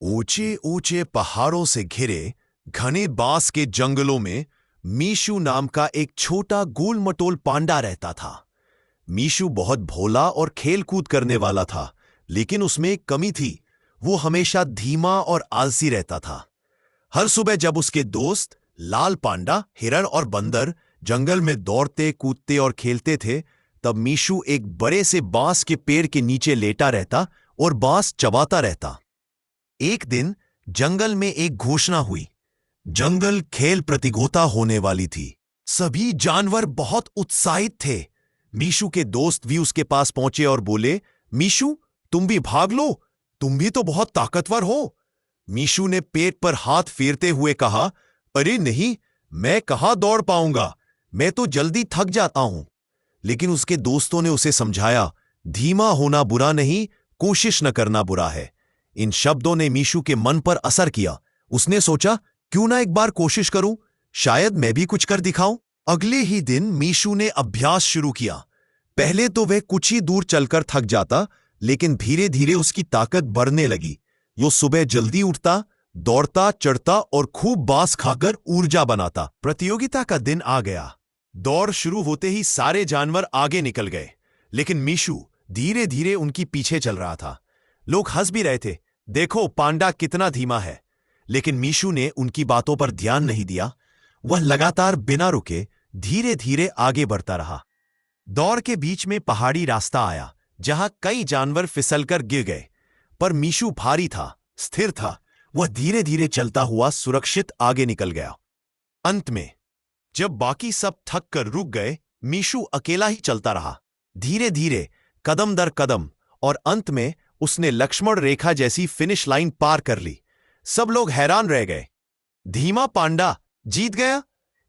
ऊंचे ऊंचे पहाड़ों से घिरे घने बांस के जंगलों में मीशु नाम का एक छोटा गोल मटोल पांडा रहता था। मीशु बहुत भोला और खेल कूद करने वाला था, लेकिन उसमें एक कमी थी। वो हमेशा धीमा और आलसी रहता था। हर सुबह जब उसके दोस्त लाल पांडा, हिरण और बंदर जंगल में दौड़ते कूदते और खेलते थे, तब मीशु एक बड़े से बांस के पेड़ के नीचे लेटा रहता और बांस चबाता रहता। एक दिन जंगल में एक घोषणा हुई। जंगल खेल प्रतियोगिता होने वाली थी। सभी जानवर बहुत उत्साहित थे। मीशु के दोस्त भी उसके पास पहुंचे और बोले, मीशु, तुम भी भाग लो, तुम भी तो बहुत ताकतवर हो। मीशु ने पेट पर हाथ फेरते हुए कहा, अरे नहीं, मैं कहां दौड़ पाऊंगा, मैं तो जल्दी थक जाता हूं। लेकिन उसके दोस्तों ने उसे समझाया, धीमा होना बुरा नहीं, कोशिश न करना बुरा है। इन शब्दों ने मीशु के मन पर असर किया। उसने सोचा, क्यों ना एक बार कोशिश करूं, शायद मैं भी कुछ कर दिखाऊं। अगले ही दिन मीशु ने अभ्यास शुरू किया। पहले तो वह कुछ ही दूर चलकर थक जाता, लेकिन धीरे धीरे उसकी ताकत बढ़ने लगी। वो सुबह जल्दी उठता, दौड़ता, चढ़ता और खूब बांस खाकर ऊर्जा बनाता। प्रतियोगिता का दिन आ गया। दौड़ शुरू होते ही सारे जानवर आगे निकल गए, लेकिन मीशु धीरे धीरे उनकी पीछे चल रहा था। लोग हंस भी रहे थे, देखो पांडा कितना धीमा है। लेकिन मीशु ने उनकी बातों पर ध्यान नहीं दिया। वह लगातार बिना रुके धीरे धीरे आगे बढ़ता रहा। दौड़ के बीच में पहाड़ी रास्ता आया, जहां कई जानवर फिसलकर गिर गए, पर मीशु भारी था, स्थिर था। वह धीरे धीरे चलता हुआ सुरक्षित आगे निकल गया। अंत में जब बाकी सब थक कर रुक गए, मीशु अकेला ही चलता रहा, धीरे धीरे, कदम दर कदम, और अंत में उसने लक्ष्मण रेखा जैसी फिनिश लाइन पार कर ली। सब लोग हैरान रह गए। धीमा पांडा जीत गया?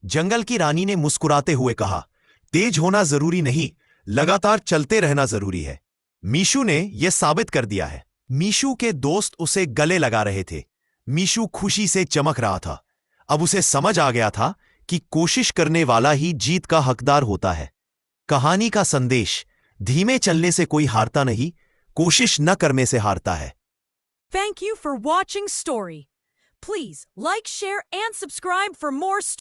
जंगल की रानी ने मुस्कुराते हुए कहा, तेज होना जरूरी नहीं, लगातार चलते रहना जरूरी है। मीशु ने यह साबित कर दिया है। मीशु के दोस्त उसे गले लगा रहे थे। मीशु खुशी से चमक रहा था। अब उसे समझ आ गया था कि कोशिश करने वाला ही जीत का हकदार होता है। कहानी का संदेश, धीमे चलने से कोई हारता नहीं, कोशिश न करने से हारता है। Thank you for watching Story. Please like, share and subscribe for more stories.